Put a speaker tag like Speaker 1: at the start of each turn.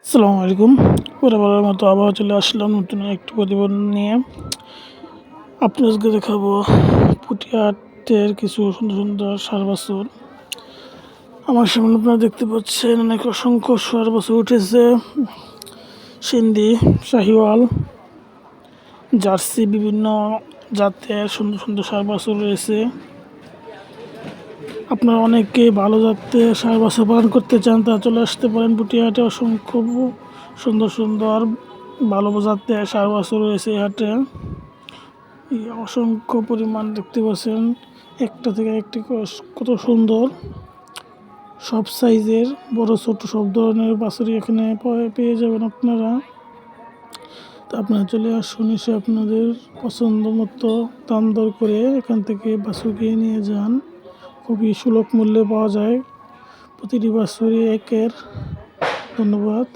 Speaker 1: আসসালামু আলাইকুম। বরাবরের মতো আবার চলে আসলাম নতুন একটি প্রতিবেদন নিয়ে। আপনাদেরকে দেখাবো পুটিয়াটের কিছু সুন্দর সুন্দর ষাঁড় বাছুর। আমার সামনে আপনারা দেখতে পাচ্ছেন অনেক অসংখ্য ষাঁড় বাছুর উঠেছে। সিন্ধি, শাহিওয়াল, জার্সি বিভিন্ন জাতের সুন্দর সুন্দর ষাঁড় বাছুর রয়েছে। আপনারা অনেকে ভালো জাতের ষাঁড় বাছুর পালন করতে চান, তা চলে আসতে পারেন পুটিয়াহাটে। অসংখ্য সুন্দর সুন্দর ভালো জাতের ষাঁড় বাছুর রয়েছে এই হাটে। অসংখ্য পরিমাণ দেখতে পাচ্ছেন, একটা থেকে একটি কত সুন্দর, সব সাইজের বড় ছোট সব ধরনের বাছুরই এখানে পেয়ে যাবেন আপনারা। তো আপনারা চলে আসুন, এসে আপনাদের পছন্দ মতো দাম দর করে এখান থেকে বাছুর কিনে নিয়ে যান। খুবই সুলভ মূল্যে পাওয়া যায় প্রতিটি বাছুরই একের। ধন্যবাদ।